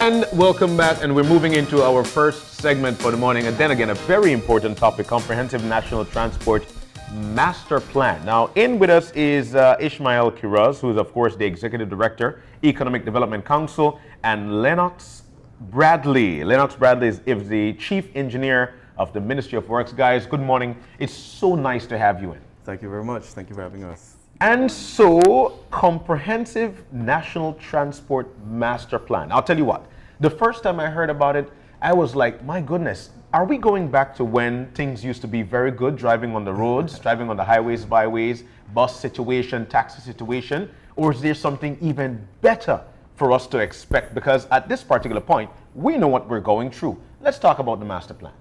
And welcome back, and we're moving into our first segment for the morning, and then again a very important topic: comprehensive national transport master plan. Now, in with us is Ishmael Quiroz, who is of course the executive director, Economic Development Council, and Lennox Bradley. Lennox Bradley is the chief engineer of the Ministry of Works. Guys, good morning. It's so nice to have you in. Thank you very much. Thank you for having us. And so, comprehensive national transport master plan. I'll tell you what, the first time I heard about it, I was like, my goodness, are we going back to when things used to be very good, driving on the roads, driving on the highways, byways, bus situation, taxi situation, or is there something even better for us to expect? Because at this particular point, we know what we're going through. Let's talk about the master plan.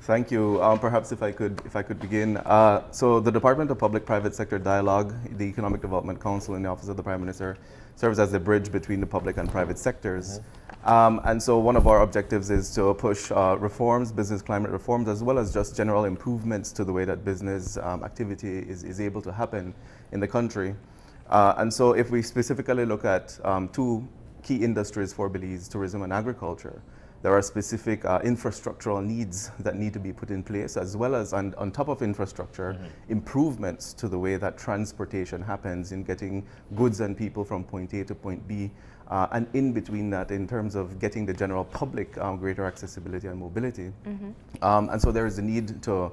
Thank you. Perhaps if I could begin. So the Department of Public-Private Sector Dialogue, the Economic Development Council in the Office of the Prime Minister, serves as the bridge between the public and private sectors. And so one of our objectives is to push reforms, business climate reforms, as well as just general improvements to the way that business activity is able to happen in the country. And so if we specifically look at two key industries for Belize, tourism and agriculture, there are specific infrastructural needs that need to be put in place, as well as on top of infrastructure, improvements to the way that transportation happens in getting goods and people from point A to point B, and in between that in terms of getting the general public greater accessibility and mobility. And so there is a need to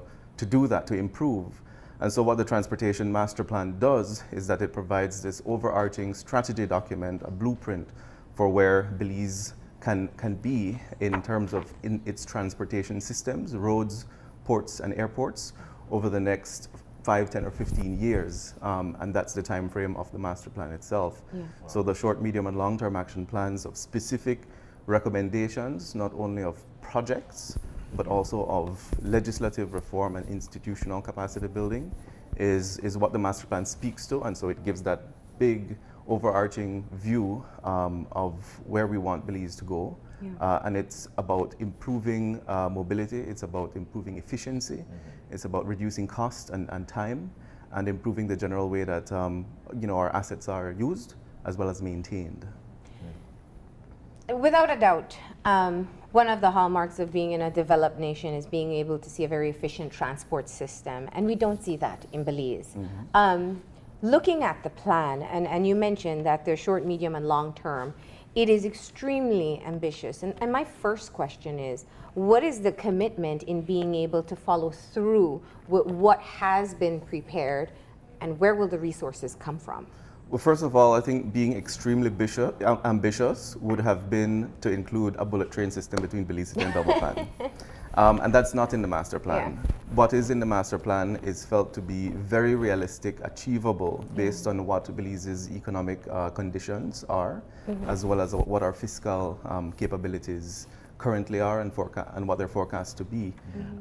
do that, to improve. And so what the Transportation Master Plan does is that it provides this overarching strategy document, a blueprint for where Belize can be in terms of its transportation systems, roads, ports, and airports over the next 5, 10, or 15 years. And that's the time frame of the master plan itself. Yeah. Wow. So the short, medium, and long-term action plans of specific recommendations, not only of projects, but also of legislative reform and institutional capacity building is what the master plan speaks to. And so it gives that big overarching view of where we want Belize to go. Yeah. And it's about improving mobility, it's about improving efficiency, it's about reducing cost and time, and improving the general way that our assets are used as well as maintained. Without a doubt, one of the hallmarks of being in a developed nation is being able to see a very efficient transport system, and we don't see that in Belize. Looking at the plan, and you mentioned that they're short, medium, and long term, it is extremely ambitious. And my first question is, what is the commitment in being able to follow through with what has been prepared, and where will the resources come from? Well, first of all, I think being extremely ambitious would have been to include a bullet train system between Belize City and Double-Fan. And that's not in the master plan. Yeah. What is in the master plan is felt to be very realistic, achievable, based on what Belize's economic conditions are, as well as what our fiscal capabilities currently are and what they're forecast to be.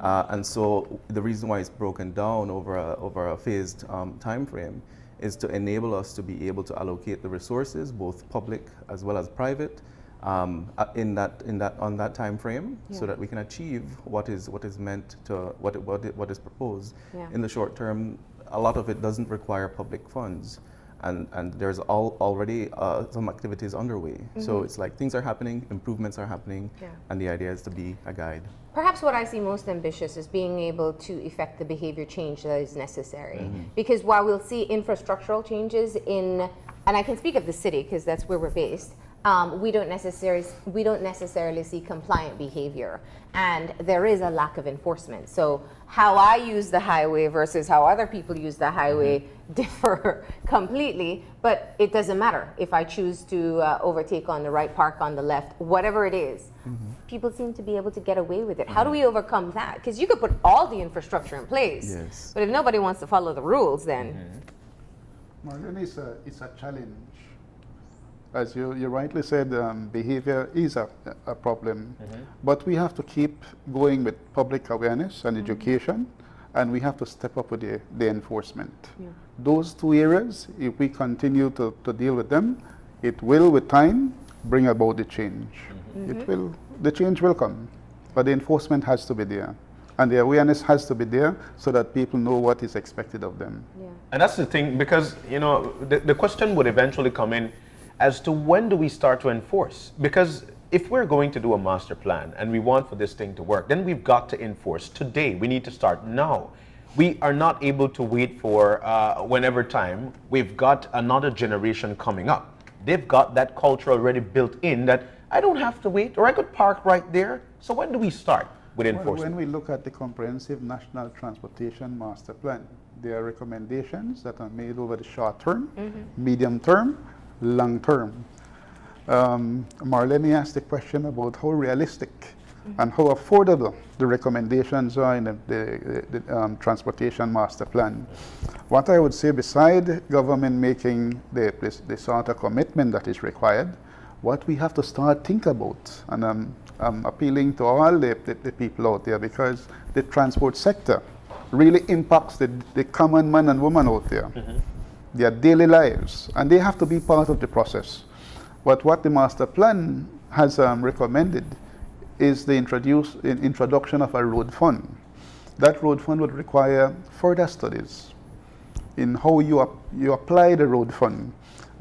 And so the reason why it's broken down over a phased time frame is to enable us to be able to allocate the resources, both public as well as private, on that time frame, so that we can achieve what is meant to what is proposed. Yeah. In the short term, a lot of it doesn't require public funds, and there's already some activities underway. So it's like things are happening, improvements are happening, and the idea is to be a guide. Perhaps what I see most ambitious is being able to effect the behavior change that is necessary. Because while we'll see infrastructural changes and I can speak of the city because that's where we're based, we don't necessarily see compliant behavior, and there is a lack of enforcement. So how I use the highway versus how other people use the highway differ completely, but it doesn't matter. If I choose to overtake on the right, park on the left, whatever it is, people seem to be able to get away with it. How do we overcome that? Because you could put all the infrastructure in place, but if nobody wants to follow the rules, then... Well, then it's a challenge. As you rightly said, behavior is a problem, but we have to keep going with public awareness and education, and we have to step up with the enforcement. Yeah. Those two areas, if we continue to deal with them, it will, with time, bring about the change. The change will come, but the enforcement has to be there. And the awareness has to be there so that people know what is expected of them. Yeah. And that's the thing, because the question would eventually come in as to when do we start to enforce? Because if we're going to do a master plan and we want for this thing to work, then we've got to enforce today. We need to start now. We are not able to wait for whenever time. We've got another generation coming up. They've got that culture already built in that I don't have to wait, or I could park right there. So when do we start with enforcement? When we look at the Comprehensive National Transportation Master Plan, there are recommendations that are made over the short term, medium term, long term. Marlene asked the question about how realistic and how affordable the recommendations are in the Transportation Master Plan. What I would say, beside government making the sort of commitment that is required, what we have to start think about, and I'm appealing to all the people out there, because the transport sector really impacts the common man and woman out there, their daily lives, and they have to be part of the process. But what the master plan has recommended is the introduction of a road fund. That road fund would require further studies in how you apply the road fund.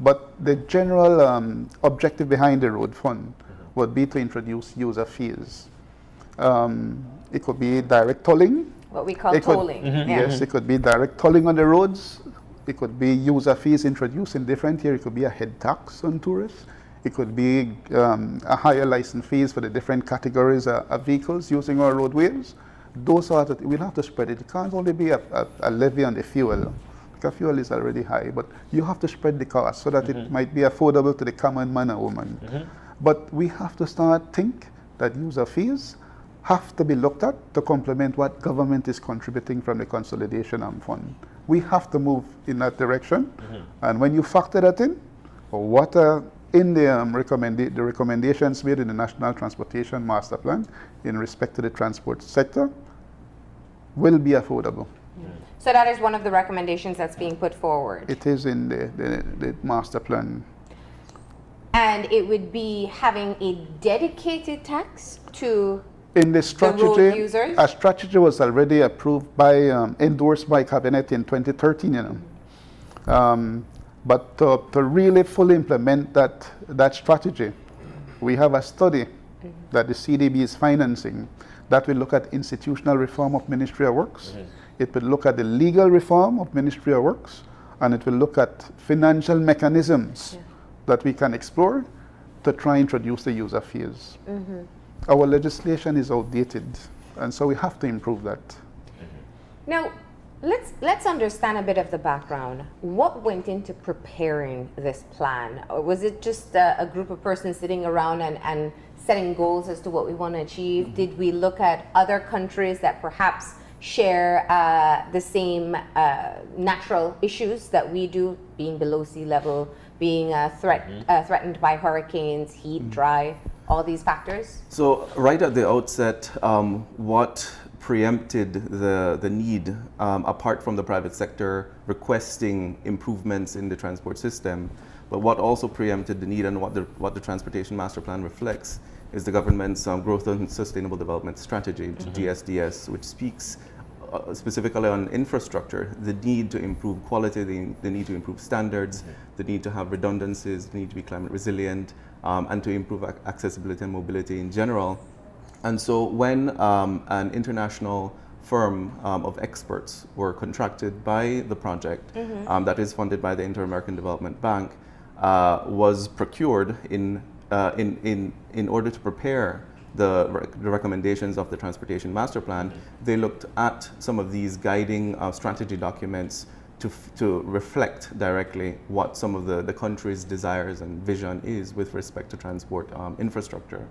But the general objective behind the road fund would be to introduce user fees. It could be direct tolling. What we call tolling. Yes, it could be direct tolling on the roads. It could be user fees introduced in different areas. It could be a head tax on tourists. It could be a higher license fees for the different categories of vehicles using our roadways. Those are we'll have to spread it. It can't only be a levy on the fuel, because fuel is already high, but you have to spread the cost so that it might be affordable to the common man or woman. But we have to start think that user fees have to be looked at to complement what government is contributing from the consolidation fund. We have to move in that direction, and when you factor that in, what in the recommendations made in the National Transportation Master Plan in respect to the transport sector will be affordable. So that is one of the recommendations that's being put forward. It is in the master plan. And it would be having a dedicated tax to in the strategy, road users? A strategy was already approved by, endorsed by Cabinet in 2013, but to really fully implement that strategy, we have a study that the CDB is financing that will look at institutional reform of Ministry of Works. It will look at the legal reform of Ministry of Works, and it will look at financial mechanisms that we can explore to try and introduce the user fees. Our legislation is outdated, and so we have to improve that. Now, let's understand a bit of the background. What went into preparing this plan? Or was it just a group of persons sitting around and setting goals as to what we want to achieve? Did we look at other countries that perhaps share the same natural issues that we do, being below sea level, being threatened by hurricanes, heat, dry, all these factors? So right at the outset, what preempted the need, apart from the private sector requesting improvements in the transport system, but what also preempted the need and what the Transportation Master Plan reflects is the government's Growth and Sustainable Development Strategy, GSDS, which speaks specifically on infrastructure, the need to improve quality, the need to improve standards, the need to have redundancies, the need to be climate resilient, and to improve accessibility and mobility in general. And so when an international firm of experts were contracted by the project that is funded by the Inter-American Development Bank, was procured in order to prepare the recommendations of the Transportation Master Plan, they looked at some of these guiding strategy documents to reflect directly what some of the country's desires and vision is with respect to transport infrastructure.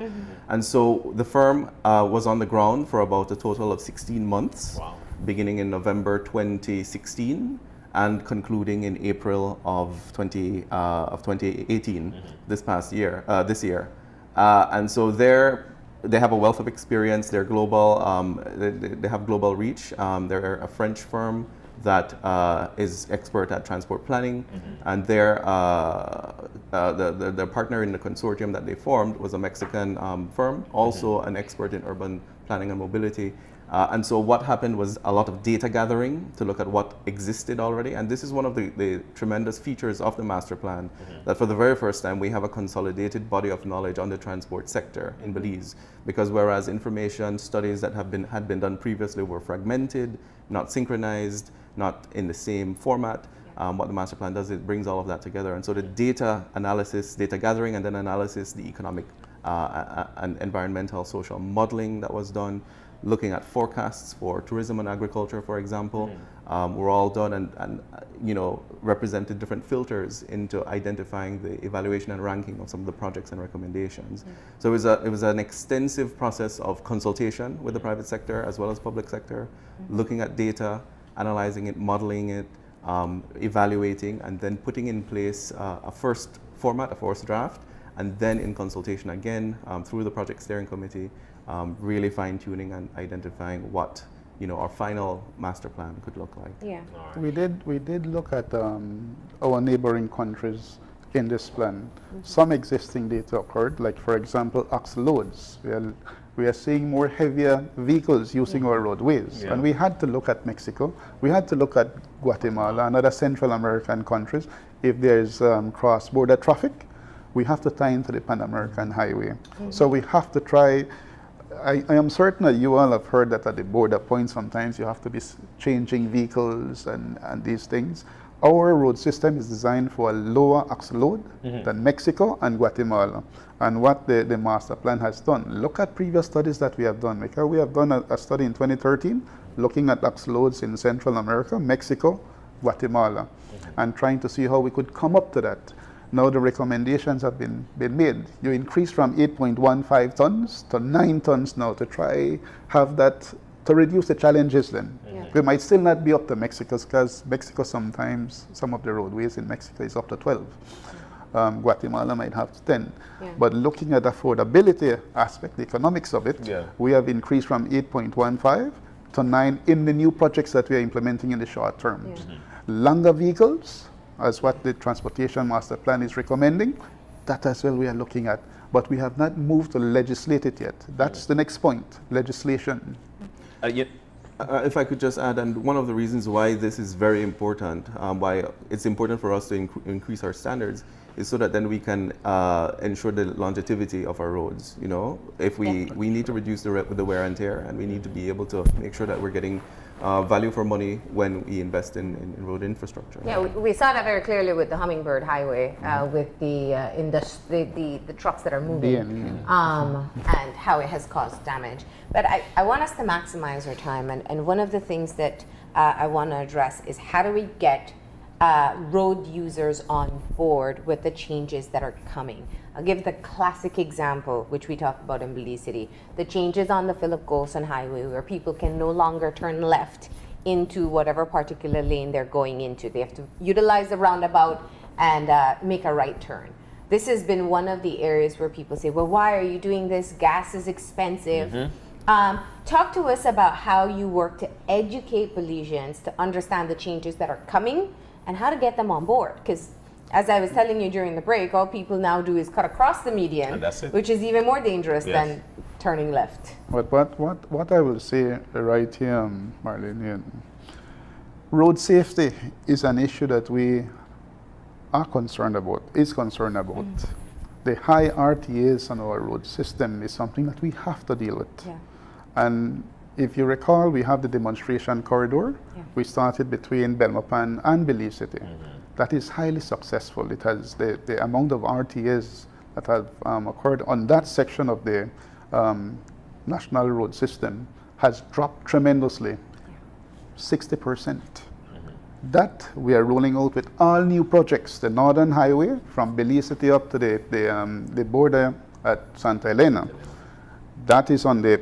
And so the firm was on the ground for about a total of 16 months, beginning in November 2016 and concluding in April of 2018, this year. And so they have a wealth of experience. They're global. They have global reach. They're a French firm that is expert at transport planning, and their partner in the consortium that they formed was a Mexican firm, also an expert in urban planning and mobility. And so what happened was a lot of data gathering to look at what existed already. And this is one of the tremendous features of the master plan, that for the very first time we have a consolidated body of knowledge on the transport sector in Belize. Because whereas information studies that had been done previously were fragmented, not synchronized, not in the same format, what the master plan does, it brings all of that together. And so the data analysis, data gathering, and then analysis, the economic and environmental, social modeling that was done, looking at forecasts for tourism and agriculture, for example, were all done and represented different filters into identifying the evaluation and ranking of some of the projects and recommendations. So it was an extensive process of consultation with the private sector as well as public sector, looking at data, analyzing it, modeling it, evaluating, and then putting in place a first format, a first draft, and then in consultation again through the project steering committee, really fine-tuning and identifying what our final master plan could look like. Yeah. We did look at our neighboring countries in this plan. Some existing data occurred, like for example, axle loads. We are seeing more heavier vehicles using our roadways. And we had to look at Mexico, we had to look at Guatemala and other Central American countries. If there's cross-border traffic, we have to tie into the Pan American Highway. So we have to try. I am certain that you all have heard that at the border point sometimes you have to be changing vehicles and these things. Our road system is designed for a lower axle load than Mexico and Guatemala. And what the master plan has done, look at previous studies that we have done. Because we have done a study in 2013 looking at axle loads in Central America, Mexico, Guatemala, and trying to see how we could come up to that. Now the recommendations have been made. You increase from 8.15 tons to 9 tons now to try have that, to reduce the challenges then. We might still not be up to Mexico's, because Mexico sometimes, some of the roadways in Mexico is up to 12. Guatemala might have 10. But looking at the affordability aspect, the economics of it, we have increased from 8.15 to 9 in the new projects that we are implementing in the short term. Longer vehicles, as what the Transportation Master Plan is recommending, that as well we are looking at. But we have not moved to legislate it yet. That's the next point, legislation. If I could just add, and one of the reasons why this is very important, why it's important for us to increase our standards, is so that then we can ensure the longevity of our roads. If we need to reduce the wear and tear, and we need to be able to make sure that we're getting value for money when we invest in road infrastructure. Yeah, we saw that very clearly with the Hummingbird Highway, with the trucks that are moving, and how it has caused damage. But I want us to maximize our time, and one of the things that I want to address is how do we get road users on board with the changes that are coming. I'll give the classic example, which we talk about in Belize City, the changes on the Philip Golson Highway, where people can no longer turn left into whatever particular lane they're going into. They have to utilize the roundabout and make a right turn. This has been one of the areas where people say, well, why are you doing this? Gas is expensive. Talk to us about how you work to educate Belizeans to understand the changes that are coming and how to get them on board. Because as I was telling you during the break, all people now do is cut across the median, which is even more dangerous than turning left. But what I will say right here, Marlene, road safety is an issue that we are concerned about, The high RTAs on our road system is something that we have to deal with. And if you recall, we have the demonstration corridor. We started between Belmopan and Belize City. That is highly successful. It has the amount of RTAs that have occurred on that section of the national road system has dropped tremendously, 60%. That we are rolling out with all new projects. The Northern Highway from Belize City up to the border at Santa Elena. That is on the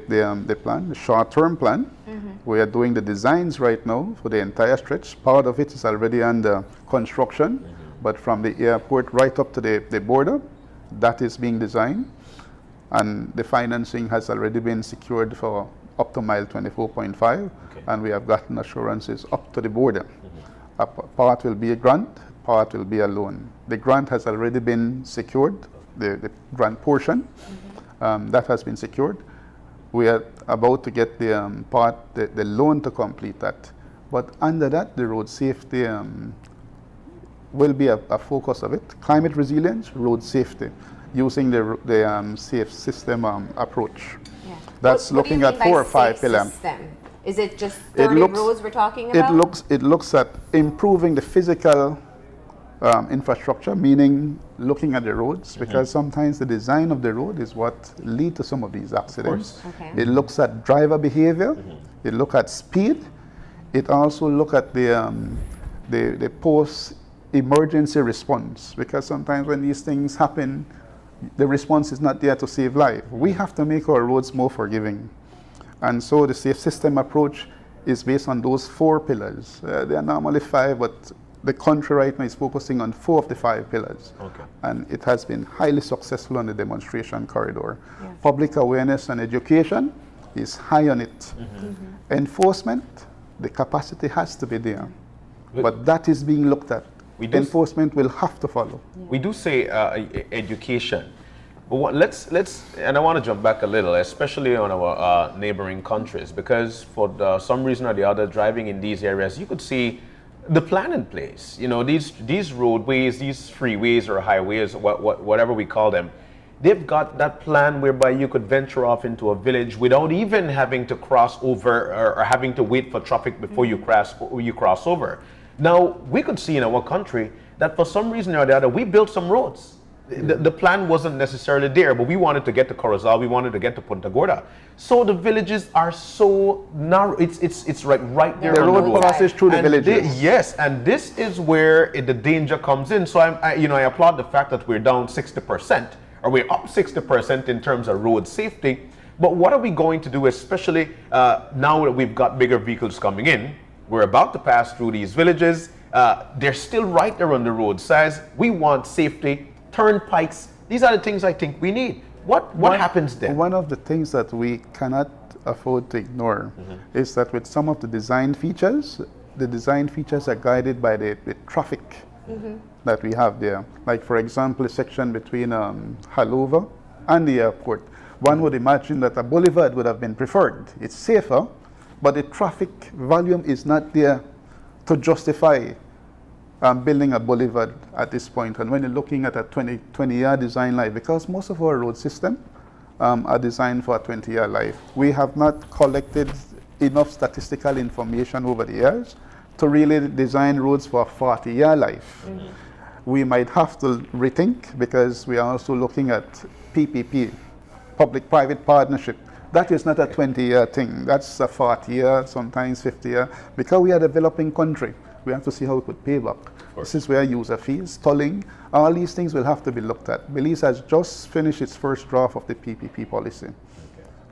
plan, the short-term plan. We are doing the designs right now for the entire stretch. Part of it is already under construction, but from the airport right up to the border, that is being designed. And the financing has already been secured for up to mile 24.5, and we have gotten assurances up to the border. A part will be a grant, part will be a loan. The grant has already been secured, the grant portion. That has been secured. We are about to get the loan to complete that. But under that, the road safety will be a focus of it. Climate resilience, road safety, using the safe system approach. Yeah. That's What do you looking at mean by 4 or 5 safe pillars. system? Is it just 30 roads we're talking about? It looks at improving the physical infrastructure, meaning looking at the roads, because sometimes the design of the road is what lead to some of these accidents. Okay. It looks at driver behavior. It looks at speed. It also look at the post-emergency response, because sometimes when these things happen, the response is not there to save life. We have to make our roads more forgiving. And so the safe system approach is based on those 4 pillars. There are normally 5, but the country right now is focusing on 4 of the 5 pillars. Okay. And it has been highly successful on the demonstration corridor. Yeah. Public awareness and education is high on it. Enforcement, the capacity has to be there. But that is being looked at. Enforcement will have to follow. We do say education. But let's and I want to jump back a little, especially on our neighboring countries, because for some reason or the other, driving in these areas, you could see the plan in place. You know, these roadways, these freeways or highways, whatever we call them, they've got that plan whereby you could venture off into a village without even having to cross over or having to wait for traffic before you cross over. Now, we could see in our country that for some reason or the other, we built some roads. The plan wasn't necessarily there, but we wanted to get to Quiroz, we wanted to get to Punta Gorda. So the villages are so narrow. It's right there. The on road passes through the villages. Yes, and this is where the danger comes in. So I applaud the fact that we're down 60%, or we're up 60% in terms of road safety. But what are we going to do, especially now that we've got bigger vehicles coming in? We're about to pass through these villages. They're still right there on the roadsides. We want safety. Turnpikes, these are the things I think we need. What happens then? One of the things that we cannot afford to ignore is that with some of the design features are guided by the traffic that we have there. Like, for example, a section between Halover and the airport. One would imagine that a boulevard would have been preferred. It's safer, but the traffic volume is not there to justify building a boulevard at this point. And when you're looking at a 20-year design life, because most of our road system are designed for a 20-year life, we have not collected enough statistical information over the years to really design roads for a 40-year life. We might have to rethink, because we are also looking at PPP, public-private partnership. That is not a 20-year thing. That's a 40-year, sometimes 50-year. Because we are a developing country, we have to see how we could pay back. This is where user fees, tolling, all these things will have to be looked at. Belize has just finished its first draft of the PPP policy.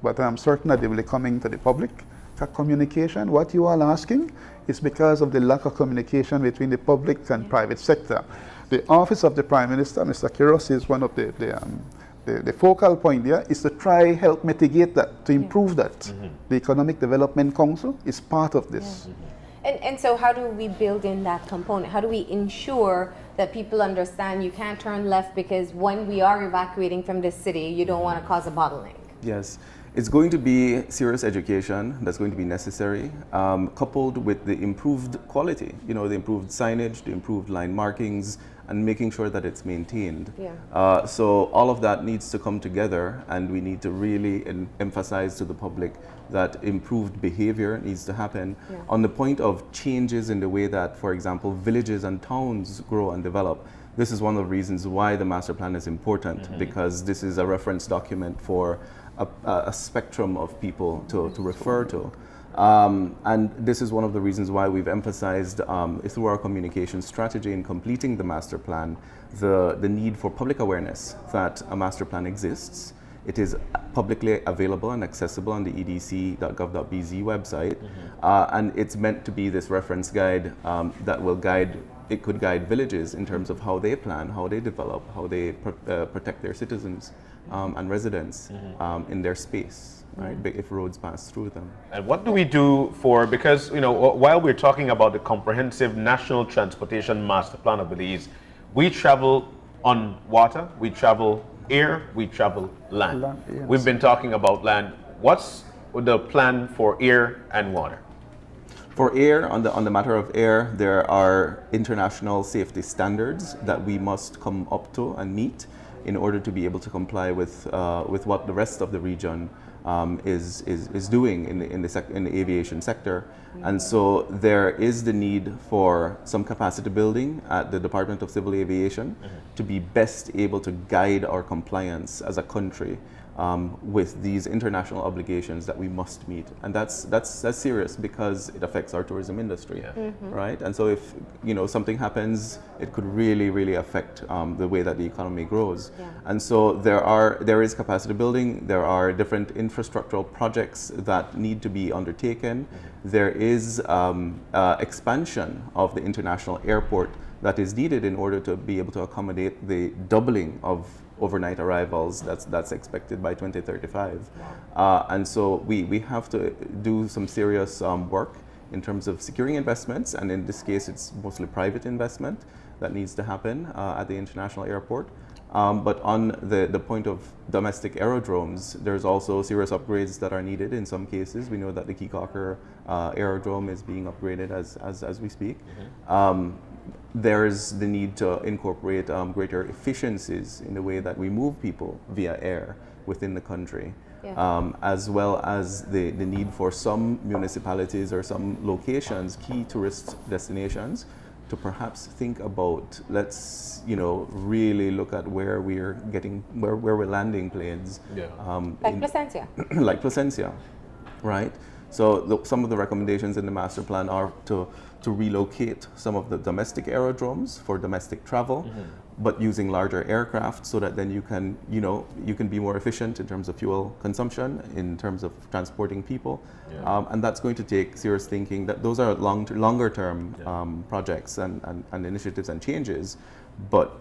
But I'm certain that they will be coming to the public. Communication, what you are asking, is because of the lack of communication between the public and private sector. The Office of the Prime Minister, Mr. Quiroz, is one of the focal point there, is to try help mitigate that, to improve that. The Economic Development Council is part of this. And so how do we build in that component? How do we ensure that people understand you can't turn left because when we are evacuating from this city, you don't want to cause a bottleneck? Yes. It's going to be serious education that's going to be necessary, coupled with the improved quality, the improved signage, the improved line markings, and making sure that it's maintained. Yeah. So all of that needs to come together, and we need to really emphasize to the public that improved behavior needs to happen. Yeah. On the point of changes in the way that, for example, villages and towns grow and develop, this is one of the reasons why the master plan is important, because this is a reference document for a spectrum of people to refer to. And this is one of the reasons why we've emphasized through our communication strategy in completing the master plan, the need for public awareness that a master plan exists. It is publicly available and accessible on the edc.gov.bz website, and it's meant to be this reference guide that will could guide villages in terms of how they plan, how they develop, how they protect their citizens and residents in their space, right? If roads pass through them. And what do we do because while we're talking about the comprehensive national transportation master plan of Belize, we travel on water, we travel air, we travel land. Yes. We've been talking about land. What's the plan for air and water? For air, on the matter of air, there are international safety standards that we must come up to and meet in order to be able to comply with what the rest of the region is doing in the aviation sector. And so there is the need for some capacity building at the Department of Civil Aviation to be best able to guide our compliance as a country with these international obligations that we must meet. And that's serious because it affects our tourism industry, right? And so if something happens, it could really affect the way that the economy grows. Yeah. And so there is capacity building, there are different infrastructural projects that need to be undertaken. There is expansion of the international airport that is needed in order to be able to accommodate the doubling of overnight arrivals that's expected by 2035. And so we have to do some serious work in terms of securing investments, and in this case it's mostly private investment that needs to happen at the international airport. But on the point of domestic aerodromes, there's also serious upgrades that are needed in some cases. We know that the Keycocker aerodrome is being upgraded as we speak. There's the need to incorporate greater efficiencies in the way that we move people via air within the country, as well as the need for some municipalities or some locations, key tourist destinations, to perhaps think about, let's really look at where we're landing planes. Like Placencia. Like Placencia, right? So some of the recommendations in the master plan are to relocate some of the domestic aerodromes for domestic travel, but using larger aircraft so that then you can be more efficient in terms of fuel consumption, in terms of transporting people. And that's going to take serious thinking. That those are longer term projects and initiatives and changes. But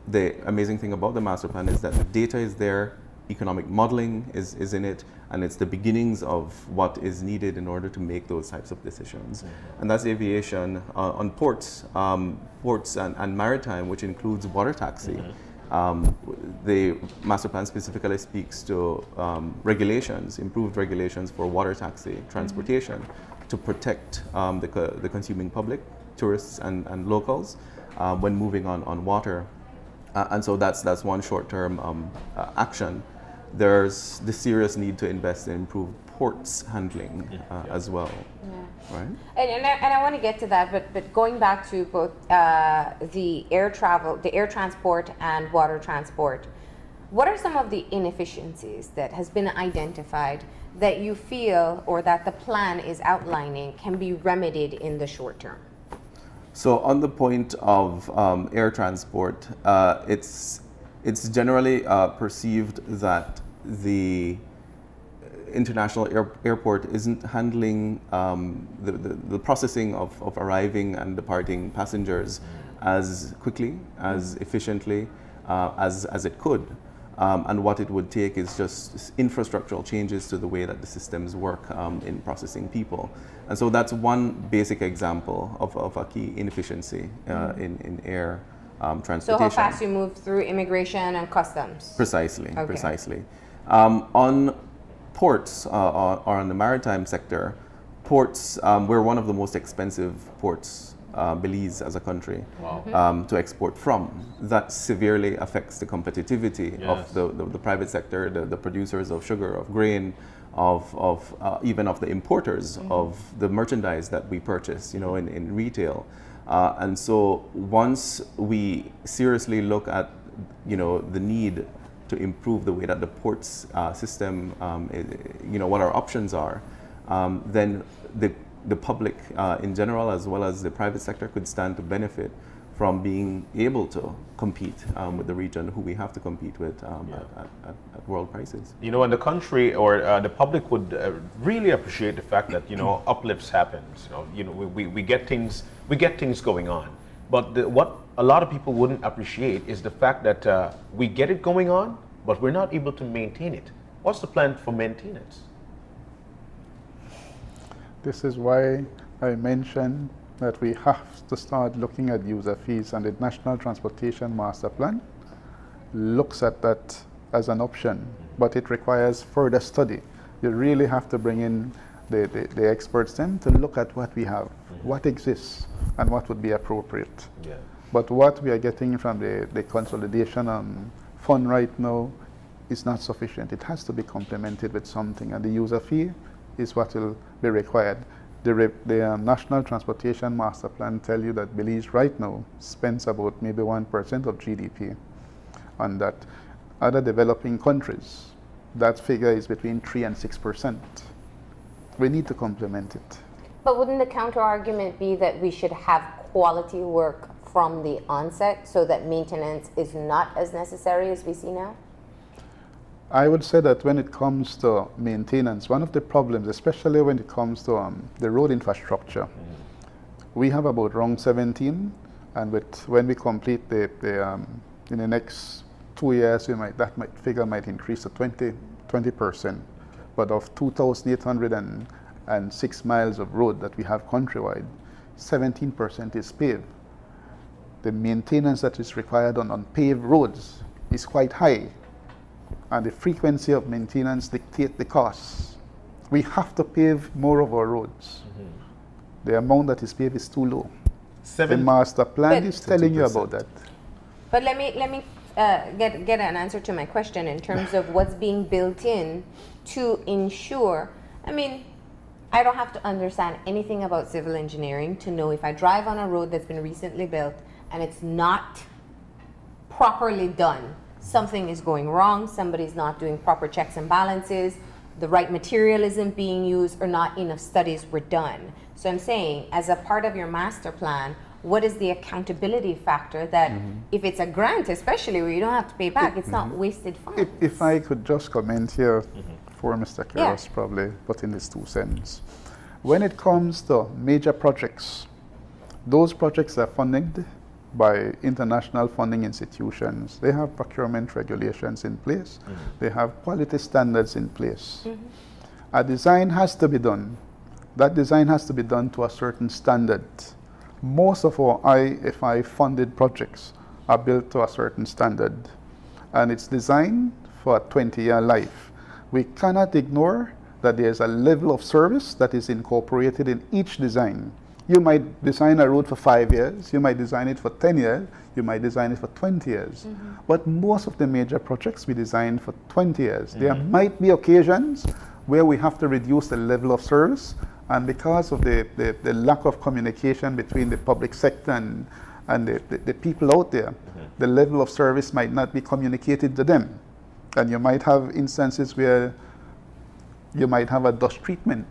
the amazing thing about the master plan is that the data is there, economic modeling is in it, and it's the beginnings of what is needed in order to make those types of decisions. And that's aviation. On ports and maritime, which includes water taxi. The master plan specifically speaks to regulations, improved regulations for water taxi transportation to protect the consuming public, tourists and locals when moving on water. And so that's one short-term action. There's the serious need to invest in improved ports handling as well, right? And I want to get to that, but going back to both the air transport and water transport, what are some of the inefficiencies that has been identified that you feel or that the plan is outlining can be remedied in the short term? So on the point of air transport, it's generally perceived that the international airport isn't handling the processing of arriving and departing passengers as quickly, as efficiently as it could. And what it would take is just infrastructural changes to the way that the systems work in processing people. And so that's one basic example of a key inefficiency in air transportation. So how fast you move through immigration and customs? Precisely, Okay. precisely. On ports or on the maritime sector, ports, we're one of the most expensive ports, Belize as a country, to export from. That severely affects the competitivity of the private sector, the producers of sugar, of grain, of even of the importers of the merchandise that we purchase, in retail. And so once we seriously look at, the need to improve the way that the ports system, what our options are, then the public in general, as well as the private sector, could stand to benefit from being able to compete with the region who we have to compete with at world prices. And the country or the public would really appreciate the fact that uplifts happens. We get things going on, but what a lot of people wouldn't appreciate is the fact that we get it going on, but we're not able to maintain it. What's the plan for maintenance? This is why I mentioned that we have to start looking at user fees, and the National Transportation Master Plan looks at that as an option, but it requires further study You really have to bring in the experts then to look at what we have, what exists, and what would be appropriate. Yeah. But what we are getting from the consolidation fund right now is not sufficient. It has to be complemented with something, and the user fee is what will be required. The National Transportation Master Plan tell you that Belize right now spends about maybe 1% of GDP on that. Other developing countries, that figure is between 3 and 6%. We need to complement it. But wouldn't the counter argument be that we should have quality work from the onset so that maintenance is not as necessary as we see now? I would say that when it comes to maintenance, one of the problems, especially when it comes to the road infrastructure, we have about round 17, and when we complete in the next 2 years, that figure might increase to 20%. But of 2,806 miles of road that we have countrywide, 17% is paved. The maintenance that is required on paved roads is quite high, and the frequency of maintenance dictates the costs. We have to pave more of our roads. The amount that is paved is too low. The master plan is telling you about that. But let me get an answer to my question in terms of what's being built in to ensure. I mean, I don't have to understand anything about civil engineering to know if I drive on a road that's been recently built and it's not properly done, something is going wrong, somebody's not doing proper checks and balances, the right material isn't being used, or not enough studies were done. So I'm saying, as a part of your master plan, what is the accountability factor that if it's a grant, especially where you don't have to pay back, it's not wasted funds? If I could just comment here for Mr. Quiroz, probably put in his 2 cents. When it comes to major projects, those projects are funded by international funding institutions. They have procurement regulations in place. They have quality standards in place. A design has to be done. That design has to be done to a certain standard. Most of our IFI funded projects are built to a certain standard, and it's designed for a 20-year life. We cannot ignore that there's a level of service that is incorporated in each design. You might design a road for 5 years, you might design it for 10 years, you might design it for 20 years. But most of the major projects we design for 20 years. There might be occasions where we have to reduce the level of service, and because of the lack of communication between the public sector and the people out there, the level of service might not be communicated to them. And you might have instances where you might have a dust treatment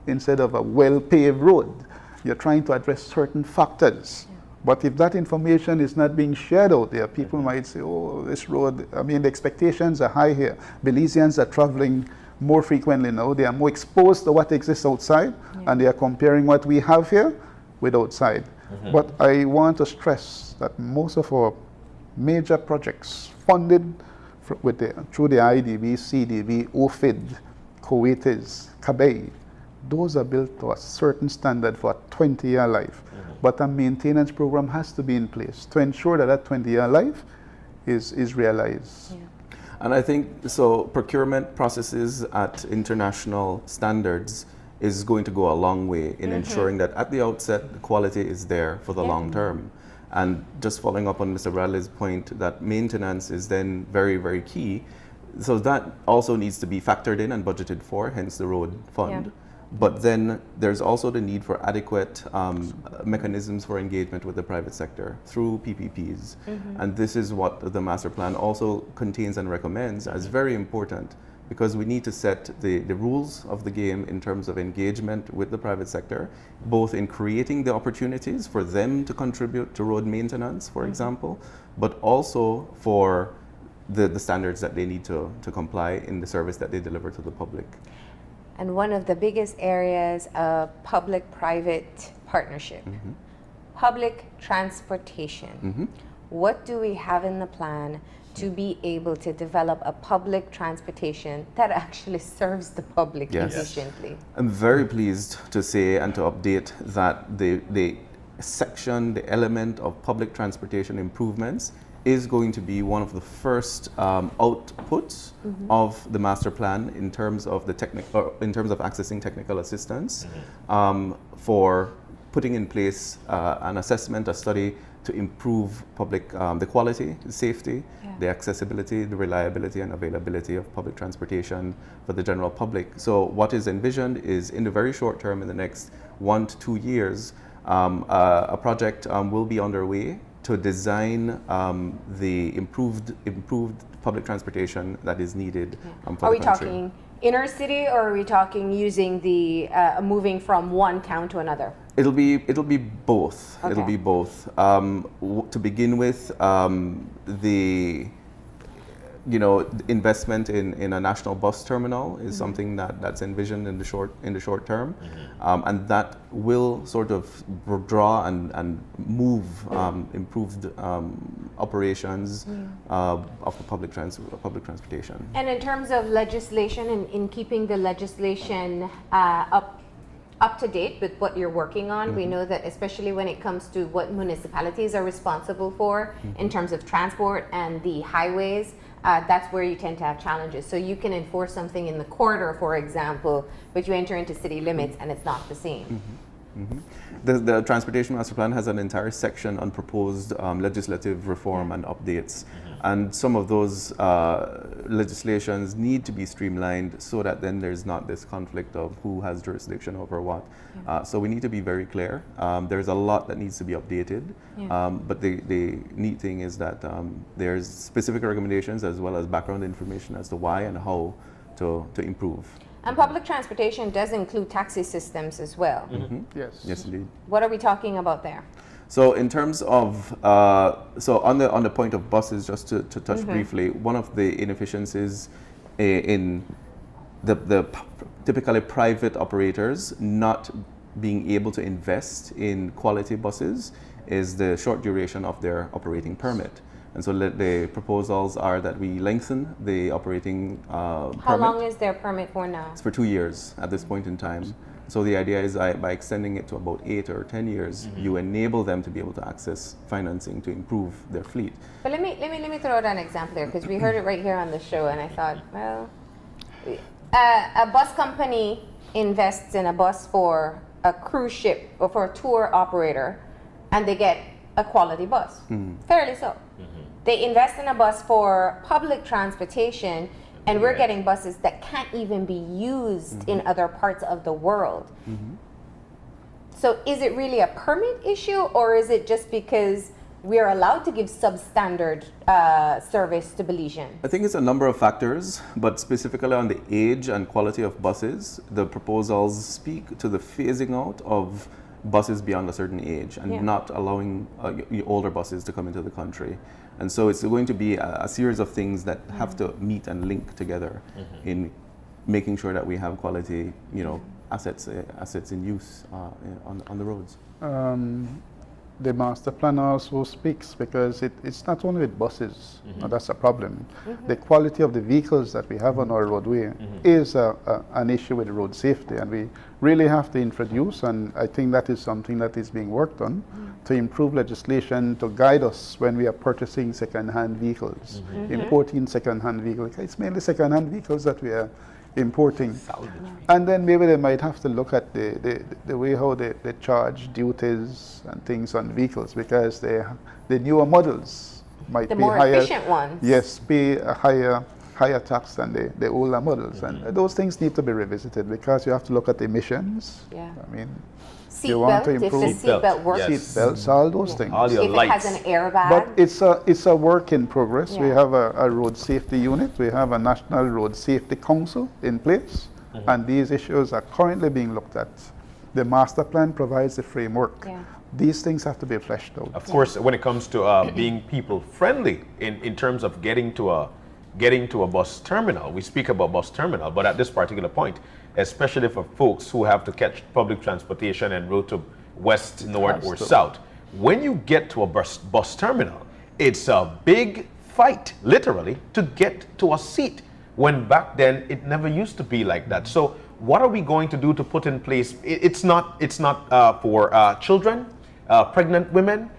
instead of a well-paved road. You're trying to address certain factors. But if that information is not being shared out there, people might say, oh, this road, I mean, the expectations are high here. Belizeans are traveling more frequently now. They are more exposed to what exists outside, and they are comparing what we have here with outside. But I want to stress that most of our major projects funded through the IDB, CDB, OFID, COETES, CABEI, those are built to a certain standard for a 20-year life. But a maintenance program has to be in place to ensure that that 20-year life is realized. And I think, so procurement processes at international standards is going to go a long way in ensuring that at the outset, the quality is there for the long term. And just following up on Mr. Bradley's point that maintenance is then very, very key. So that also needs to be factored in and budgeted for, hence the road fund. But then there's also the need for adequate mechanisms for engagement with the private sector through PPPs. And this is what the master plan also contains and recommends as very important, because we need to set the rules of the game in terms of engagement with the private sector, both in creating the opportunities for them to contribute to road maintenance, for example, but also for the standards that they need to comply in the service that they deliver to the public. And one of the biggest areas of public-private partnership, public transportation. What do we have in the plan to be able to develop a public transportation that actually serves the public efficiently? I'm very pleased to say and to update that the section, the element of public transportation improvements is going to be one of the first outputs of the master plan in terms of in terms of accessing technical assistance for putting in place an assessment, a study to improve the quality, the safety, the accessibility, the reliability and availability of public transportation for the general public. So what is envisioned is in the very short term, in the next 1 to 2 years, a project will be underway to design the improved public transportation that is needed for Are the we country. talking inner city, or are we talking using the moving from one town to another? It'll be both. Okay. It'll be both. To begin with, the investment in a national bus terminal is something that's envisioned in the short term, and that will sort of draw and move improved operations of the public transportation. And in terms of legislation and in keeping the legislation up to date with what you're working on, we know that especially when it comes to what municipalities are responsible for in terms of transport and the highways, that's where you tend to have challenges. So you can enforce something in the corridor, for example, but you enter into city limits and it's not the same. The Transportation Master Plan has an entire section on proposed legislative reform and updates. And some of those legislations need to be streamlined so that then there's not this conflict of who has jurisdiction over what. So we need to be very clear. There's a lot that needs to be updated. But the neat thing is that there's specific recommendations as well as background information as to why and how to improve. And public transportation does include taxi systems as well. Yes. Yes, indeed. What are we talking about there? So in terms of, on the point of buses, just to touch briefly, one of the inefficiencies in the typically private operators not being able to invest in quality buses is the short duration of their operating permit. And so the proposals are that we lengthen the operating permit. How long is their permit for now? It's for 2 years at this point in time. So the idea is by extending it to about 8 or 10 years, you enable them to be able to access financing to improve their fleet. But let me throw out an example there, because we heard it right here on the show, and I thought, well, a bus company invests in a bus for a cruise ship or for a tour operator, and they get a quality bus, fairly so. They invest in a bus for public transportation, and we're getting buses that can't even be used in other parts of the world. So is it really a permit issue, or is it just because we're allowed to give substandard service to Belizeans? I think it's a number of factors, but specifically on the age and quality of buses, the proposals speak to the phasing out of buses beyond a certain age and not allowing older buses to come into the country. And so it's going to be a series of things that have to meet and link together in making sure that we have quality, assets in use on the roads. The master plan also speaks, because it's not only with buses, that's a problem. The quality of the vehicles that we have on our roadway is an issue with road safety, and we really have to introduce, and I think that is something that is being worked on, to improve legislation to guide us when we are purchasing second-hand vehicles, importing second-hand vehicles. It's mainly second-hand vehicles that we are importing. And then maybe they might have to look at the way how they charge duties and things on vehicles, because the newer models might The be more higher. efficient ones. Yes, pay a higher tax than the older models, and those things need to be revisited, because you have to look at emissions. Yeah. I mean, Seatbelt, if the improve- seatbelt works. Yes. seat belts, all those things. All your If it lights. has an airbag. But it's a work in progress. We Yeah. have a road safety unit. We have a National Road Safety Council in place, and these issues are currently being looked at. The master plan provides the framework. Yeah. These things have to be fleshed out. Of course, when it comes to being people friendly in terms of getting to a bus terminal, we speak about bus terminal, but at this particular point, especially for folks who have to catch public transportation and road to west, north, or south, when you get to a bus terminal, it's a big fight, literally, to get to a seat. When back then it never used to be like that. So what are we going to do to put in place? It's not for children, pregnant women,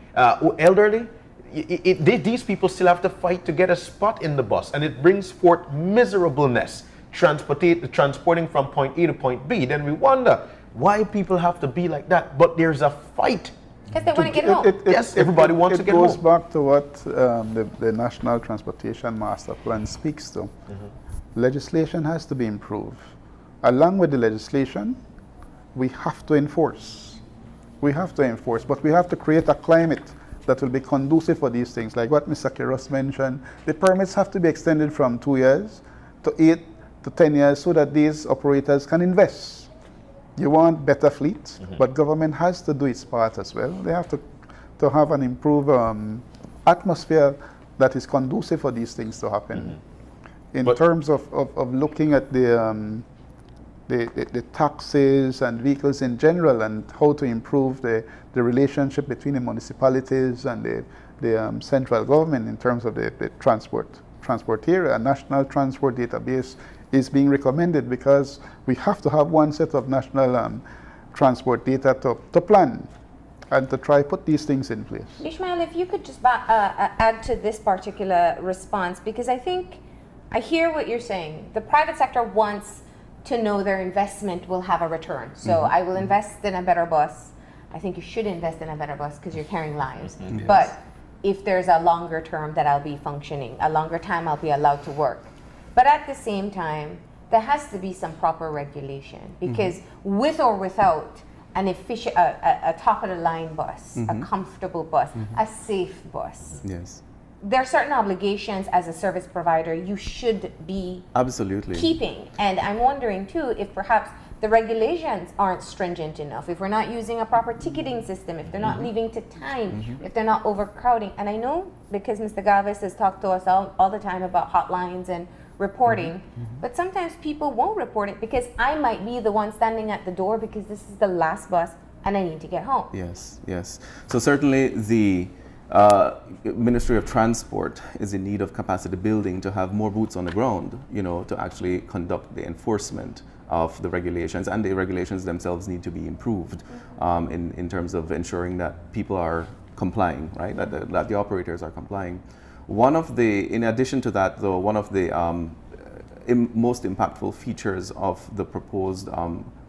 elderly. these people still have to fight to get a spot in the bus, and it brings forth miserableness transporting from point A to point B. Then we wonder why people have to be like that. But there's a fight. Because they want to get home. Yes, everybody wants to get home. It goes back to what the National Transportation Master Plan speaks to. Legislation has to be improved. Along with the legislation, we have to enforce. We have to enforce, but we have to create a climate that will be conducive for these things. Like what Mr. Quiroz mentioned, the permits have to be extended from 2 years to 8 to 10 years so that these operators can invest. You want better fleets, but government has to do its part as well. They have to have an improved atmosphere that is conducive for these things to happen. In terms of looking at the taxes and vehicles in general and how to improve the relationship between the municipalities and the central government in terms of the transport area, a national transport database is being recommended because we have to have one set of national transport data to plan and to try put these things in place. Ishmael, if you could just add to this particular response, because I think I hear what you're saying. The private sector wants to know their investment will have a return. So I will invest in a better bus. I think you should invest in a better bus because you're carrying lives. Yes. But if there's a longer term that I'll be functioning, a longer time I'll be allowed to work. But at the same time, there has to be some proper regulation because with or without an efficient, a top of the line bus, a comfortable bus, a safe bus, Yes. there are certain obligations as a service provider you should be Absolutely. keeping. And I'm wondering too if perhaps the regulations aren't stringent enough, if we're not using a proper ticketing system, if they're not leaving to time, if they're not overcrowding. And I know because Mr. Galvez has talked to us all the time about hotlines and reporting, but sometimes people won't report it because I might be the one standing at the door because this is the last bus and I need to get home. Yes, yes. So certainly the Ministry of Transport is in need of capacity building to have more boots on the ground, to actually conduct the enforcement of the regulations, and the regulations themselves need to be improved in terms of ensuring that people are complying, right? That the operators are complying. In addition to that, though, one of the most impactful features of the proposed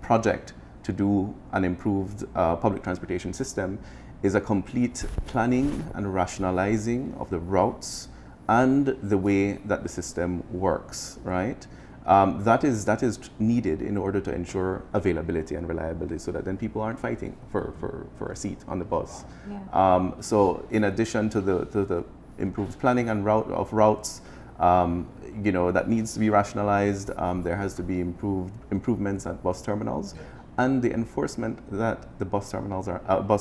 project to do an improved public transportation system is a complete planning and rationalizing of the routes and the way that the system works, right? That is needed in order to ensure availability and reliability so that then people aren't fighting for a seat on the bus. Yeah. So in addition to the improved planning and routes, that needs to be rationalized, there has to be improvements at bus terminals, and the enforcement that the bus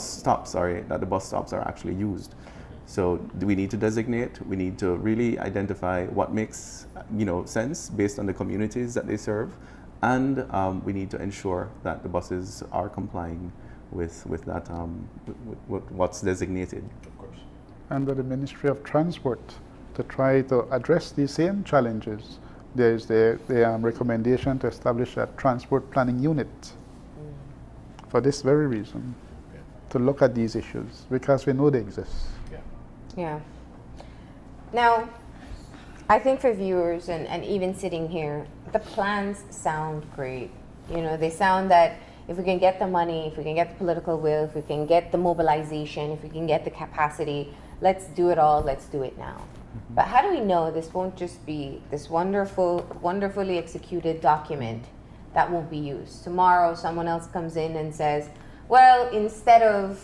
stops are actually used. So we need to designate, we need to really identify what makes sense based on the communities that they serve, and we need to ensure that the buses are complying with that with what's designated. Of course. Under the Ministry of Transport, to try to address these same challenges, there is the recommendation to establish a transport planning unit for this very reason, to look at these issues because we know they exist. Yeah. Now, I think for viewers and even sitting here, the plans sound great. They sound that if we can get the money, if we can get the political will, if we can get the mobilization, if we can get the capacity, let's do it all, let's do it now. But how do we know this won't just be this wonderfully executed document that won't be used? Tomorrow, someone else comes in and says, well, instead of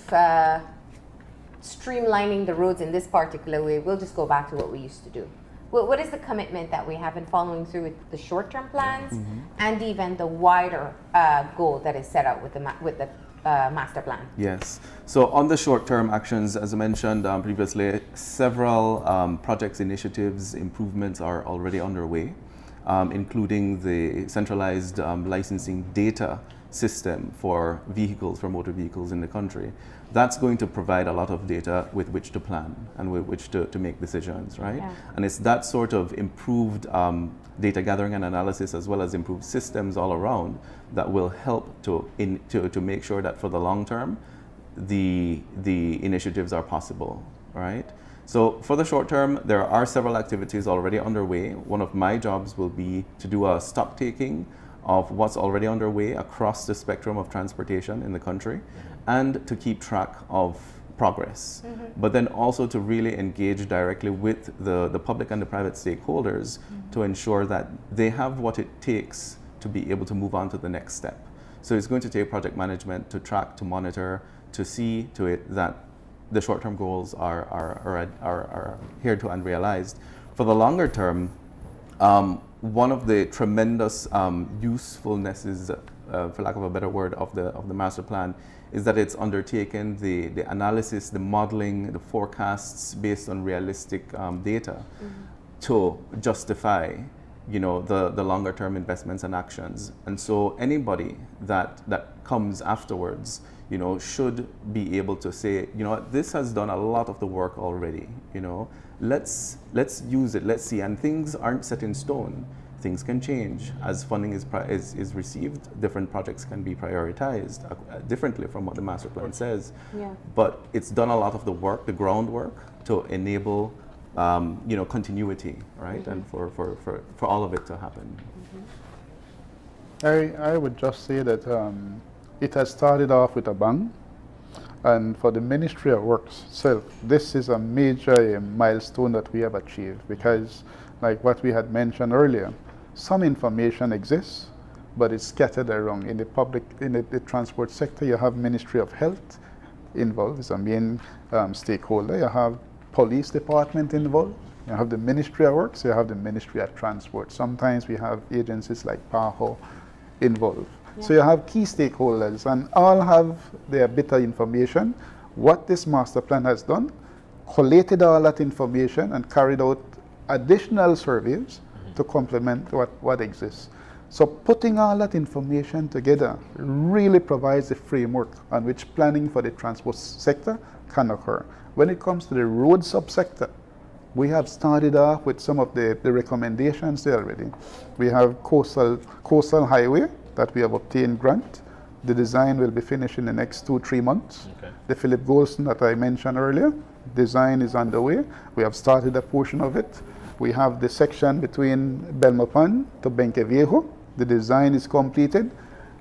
streamlining the roads in this particular way, we'll just go back to what we used to do. What is the commitment that we have in following through with the short-term plans and even the wider goal that is set out with the master plan? Yes. So on the short-term actions, as I mentioned previously, several projects, initiatives, improvements are already underway, including the centralized licensing data system for motor vehicles in the country. That's going to provide a lot of data with which to plan and with which to make decisions, right? Yeah. And it's that sort of improved data gathering and analysis, as well as improved systems all around, that will help to make sure that for the long term, the initiatives are possible, right? So for the short term, there are several activities already underway. One of my jobs will be to do a stock taking of what's already underway across the spectrum of transportation in the country, and to keep track of progress. But then also to really engage directly with the public and the private stakeholders to ensure that they have what it takes to be able to move on to the next step. So it's going to take project management to track, to monitor, to see to it that the short-term goals are adhered to and realized. For the longer term, one of the tremendous usefulnesses, for lack of a better word, of the master plan is that it's undertaken the analysis, the modeling, the forecasts based on realistic data to justify, the longer term investments and actions. And so anybody that comes afterwards, should be able to say, this has done a lot of the work already, let's use it, let's see. And things aren't set in stone. Things can change as funding is received. Different projects can be prioritized differently from what the master plan says. Yeah. But it's done a lot of the work, the groundwork, to enable continuity, right? And for all of it to happen. I would just say that it has started off with a bang, and for the Ministry of Works itself, this is a major milestone that we have achieved, because like what we had mentioned earlier, some information exists, but it's scattered around. In the transport sector, you have Ministry of Health involved, it's a main stakeholder. You have police department involved. You have the Ministry of Works, you have the Ministry of Transport. Sometimes we have agencies like PAHO involved. Yeah. So you have key stakeholders, and all have their bit of information. What this master plan has done, collated all that information and carried out additional surveys to complement what exists. So putting all that information together really provides a framework on which planning for the transport sector can occur. When it comes to the road subsector, we have started off with some of the recommendations there already. We have coastal highway that we have obtained grant. The design will be finished in the next 2-3 months. Okay. The Philip Golston that I mentioned earlier, design is underway. We have started a portion of it. We have the section between Belmopan to Benqueviejo. The design is completed.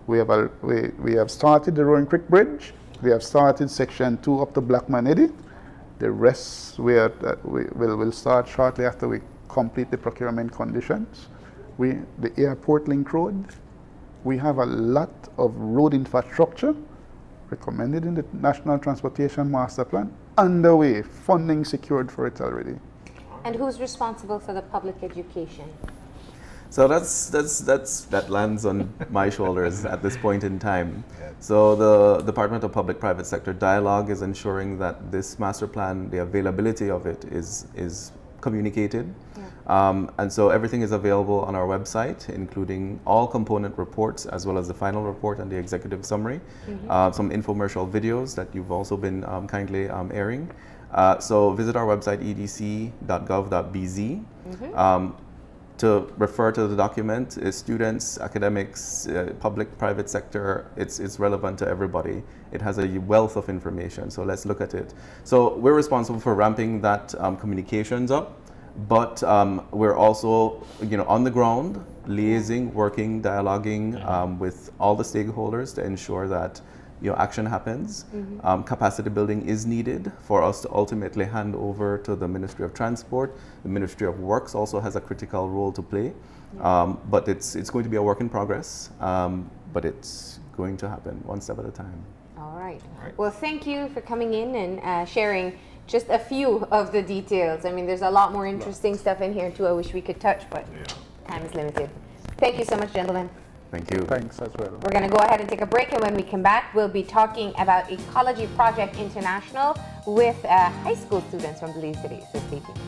We have started the Roaring Creek Bridge. We have started section 2 up to Blackman Eddy. The rest will start shortly after we complete the procurement conditions. The airport link road. We have a lot of road infrastructure recommended in the National Transportation Master Plan underway, funding secured for it already. And who's responsible for the public education? So that lands on my shoulders at this point in time. So the Department of Public-Private Sector Dialogue is ensuring that this master plan, the availability of it is communicated. Yeah. And so everything is available on our website, including all component reports, as well as the final report and the executive summary. Some infomercial videos that you've also been kindly airing. So visit our website, edc.gov.bz. To refer to the document, students, academics, public, private sector, it's relevant to everybody. It has a wealth of information, so let's look at it. So we're responsible for ramping that communications up, but we're also on the ground, liaising, working, dialoguing with all the stakeholders to ensure that action happens. Capacity building is needed for us to ultimately hand over to the Ministry of Transport. The Ministry of Works also has a critical role to play, but it's going to be a work in progress, but it's going to happen one step at a time. All right. Well, thank you for coming in and sharing just a few of the details. I mean, there's a lot more interesting stuff in here too I wish we could touch, but time is limited. Thank you so much, gentlemen. Thank you. Thanks as well. We're going to go ahead and take a break, and when we come back, we'll be talking about Ecology Project International with high school students from Belize City. So stay tuned.